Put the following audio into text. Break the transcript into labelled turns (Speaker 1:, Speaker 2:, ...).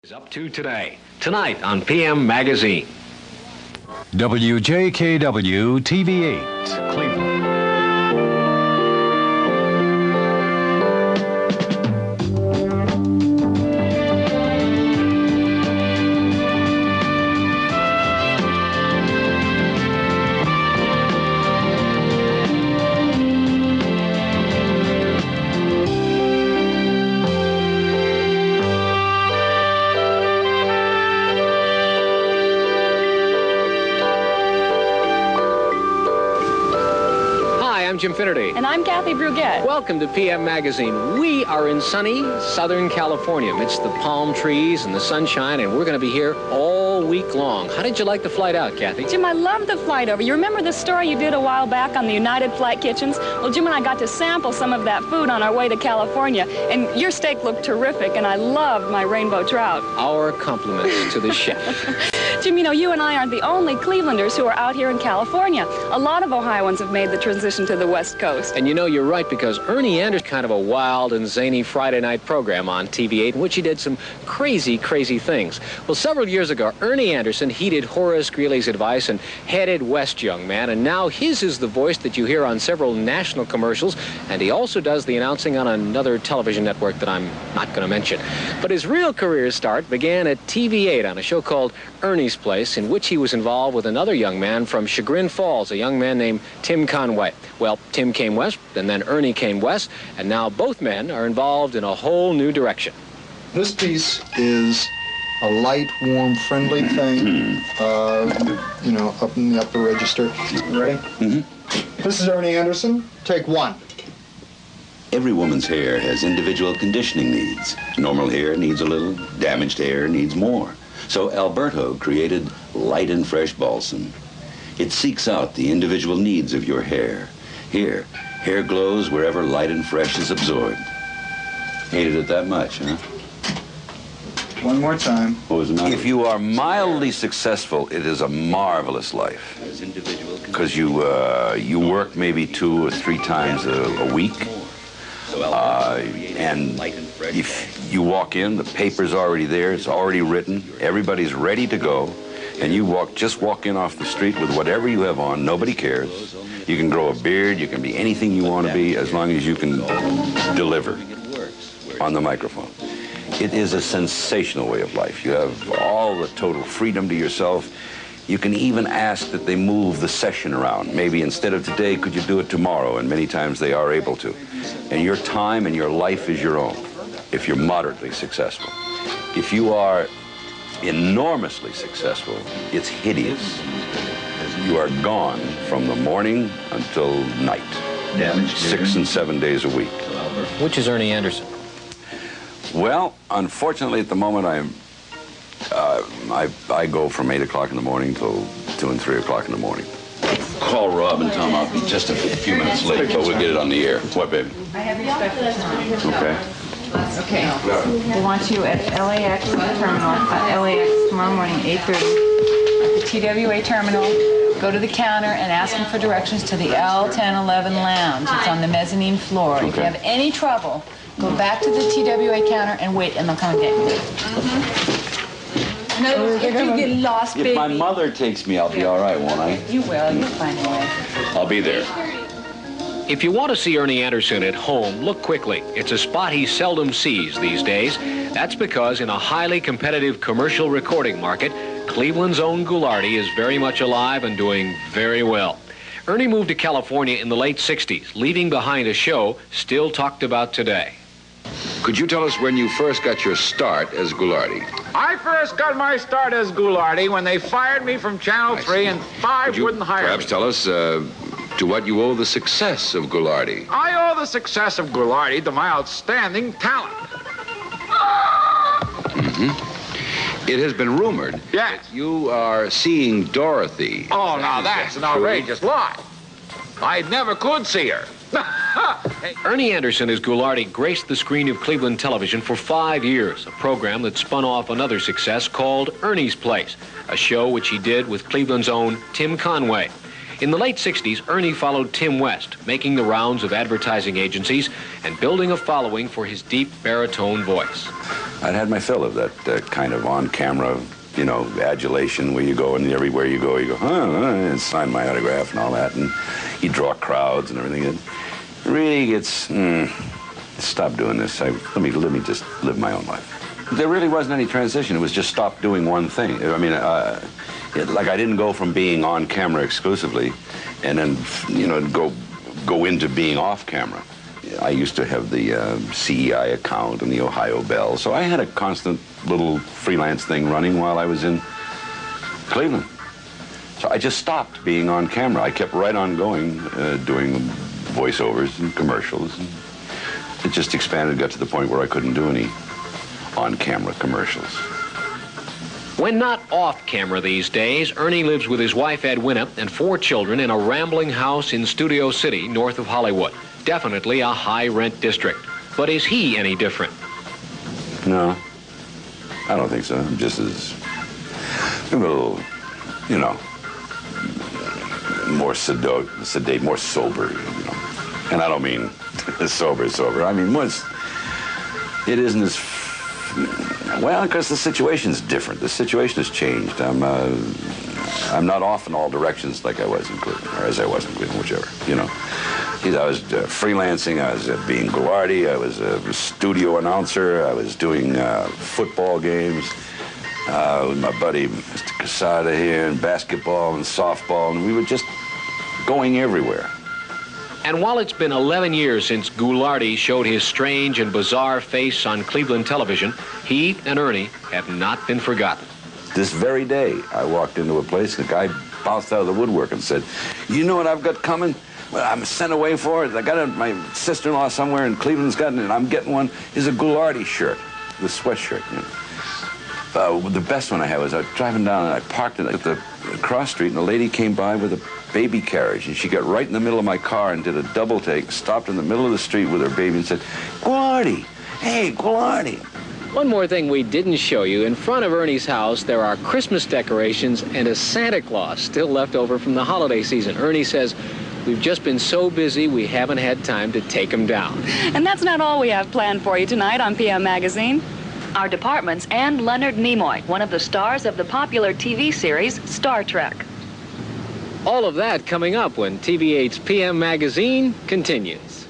Speaker 1: Is up to today, tonight on PM Magazine.
Speaker 2: WJKW TV8, Cleveland.
Speaker 1: I'm Jim Finnerty.
Speaker 3: And I'm Kathy Brugette.
Speaker 1: Welcome to PM Magazine. We are in sunny Southern California amidst the palm trees and the sunshine, and we're going to be here all week long. How did you like the flight out, Kathy?
Speaker 3: Jim, I loved the flight over. You remember the story you did a while back on the United Flight Kitchens? Well, Jim and I got to sample some of that food on our way to California, and your steak looked terrific, and I loved my rainbow trout.
Speaker 1: Our compliments to the chef.
Speaker 3: Jim, you know, you and I aren't the only Clevelanders who are out here in California. A lot of Ohioans have made the transition to the West Coast.
Speaker 1: And you know, you're right, because Ernie Anderson kind of a wild and zany Friday night program on TV8 in which he did some crazy, crazy things. Well, several years ago, Ernie Anderson heeded Horace Greeley's advice and headed west, young man, and now his is the voice that you hear on several national commercials, and he also does the announcing on another television network that I'm not going to mention. But his real career start began at TV8 on a show called Ernie's Place, in which he was involved with another young man from Chagrin Falls, a young man named Tim Conway. Well, Tim came west, and then Ernie came west, and now both men are involved in a whole new direction.
Speaker 4: This piece is a light, warm, friendly thing, you know, up in the upper register. Ready?
Speaker 5: Mm-hmm.
Speaker 4: This is Ernie Anderson. Take one.
Speaker 5: Every woman's hair has individual conditioning needs. Normal hair needs a little, damaged hair needs more. So Alberto created Light and Fresh Balsam. It seeks out the individual needs of your hair. Here, hair glows wherever light and fresh is absorbed. Hated it that much, huh?
Speaker 4: One more time.
Speaker 5: What was the matter?
Speaker 6: If you are mildly successful, it is a marvelous life. Because you work maybe 2 or 3 times a week. And if you walk in, the paper's already there, it's already written, everybody's ready to go, and you just walk in off the street with whatever you have on, nobody cares. You can grow a beard, you can be anything you want to be, as long as you can deliver on the microphone. It is a sensational way of life. You have all the total freedom to yourself. You can even ask that they move the session around. Maybe instead of today, could you do it tomorrow? And many times they are able to. And your time and your life is your own, if you're moderately successful. If you are enormously successful, it's hideous. You are gone from the morning until night, 6 and 7 days a week.
Speaker 1: Which is Ernie Anderson?
Speaker 6: Well, unfortunately, at the moment, I go from 8 o'clock in the morning till 2 and 3 o'clock in the morning. Call Rob and tell him I'll be just a few minutes late, but we'll get it on the air. What, baby?
Speaker 7: I have your special time.
Speaker 6: Okay.
Speaker 7: Okay. We want you at LAX terminal, LAX tomorrow morning, 8:30, at the TWA terminal. Go to the counter and ask them for directions to the L1011 lounge. It's on the mezzanine floor.
Speaker 6: Okay.
Speaker 7: If you have any trouble, go back to the TWA counter and wait, and they'll come and get you. In other words, if you get lost, baby.
Speaker 6: If my mother takes me, I'll be all right, won't I?
Speaker 7: You will. You'll find a way.
Speaker 6: I'll be there.
Speaker 1: If you want to see Ernie Anderson at home, look quickly. It's a spot he seldom sees these days. That's because in a highly competitive commercial recording market, Cleveland's own Ghoulardi is very much alive and doing very well. Ernie moved to California in the late 60s, leaving behind a show still talked about today.
Speaker 8: Could you tell us when you first got your start as Ghoulardi?
Speaker 9: I first got my start as Ghoulardi when they fired me from Channel 3 and 5 wouldn't hire me.
Speaker 8: Perhaps tell us to what you owe the success of Ghoulardi.
Speaker 9: I owe the success of Ghoulardi to my outstanding talent.
Speaker 8: Mm-hmm. It has been rumored
Speaker 9: Yes.
Speaker 8: that you are seeing Dorothy.
Speaker 9: Oh, now that's an outrageous lie. I never could see her. Hey.
Speaker 1: Ernie Anderson as Ghoulardi graced the screen of Cleveland television for 5 years, a program that spun off another success called Ernie's Place, a show which he did with Cleveland's own Tim Conway. In the late 60s, Ernie followed Tim West, making the rounds of advertising agencies and building a following for his deep baritone voice.
Speaker 6: I'd had my fill of that kind of on-camera, you know, adulation where you go and everywhere you go, and sign my autograph and all that, and you draw crowds and everything. It really gets, stop doing this. Let me just live my own life. There really wasn't any transition. It was just stop doing one thing. I mean, like I didn't go from being on camera exclusively and then, you know, go into being off camera. I used to have the CEI account and the Ohio Bell, so I had a constant little freelance thing running while I was in Cleveland. So I just stopped being on camera. I kept right on going, doing voiceovers and commercials. And it just expanded, got to the point where I couldn't do any on-camera commercials.
Speaker 1: When not off camera these days, Ernie lives with his wife Edwina and 4 children in a rambling house in Studio City, north of Hollywood. Definitely a high-rent district. But is he any different?
Speaker 6: No, I don't think so. I'm just as, a little, you know, more sedate, more sober, you know. And I don't mean sober. I mean, it isn't as, well, because the situation's different. The situation has changed. I'm not off in all directions like I was in Cleveland, or as I was in Cleveland, whichever, you know. I was freelancing, I was being Goulardi, I was a studio announcer, I was doing football games with my buddy Mr. Casada here, and basketball and softball, and we were just going everywhere.
Speaker 1: And while it's been 11 years since Goulardi showed his strange and bizarre face on Cleveland television, he and Ernie have not been forgotten.
Speaker 6: This very day, I walked into a place, and the guy bounced out of the woodwork and said, "You know what I've got coming? Well, I'm sent away for it. I got it, my sister-in-law somewhere in Cleveland's gotten it, and I'm getting one. Is a Goulardi shirt, the sweatshirt, you know." The best one I had was I was driving down, and I parked it at the cross street, and a lady came by with a baby carriage, and she got right in the middle of my car and did a double take, stopped in the middle of the street with her baby and said, "Goulardi, hey, Goulardi."
Speaker 1: One more thing we didn't show you. In front of Ernie's house, there are Christmas decorations and a Santa Claus still left over from the holiday season. Ernie says, "We've just been so busy, we haven't had time to take them down."
Speaker 3: And that's not all we have planned for you tonight on PM Magazine. Our departments and Leonard Nimoy, one of the stars of the popular TV series Star Trek.
Speaker 1: All of that coming up when TV8's PM Magazine continues.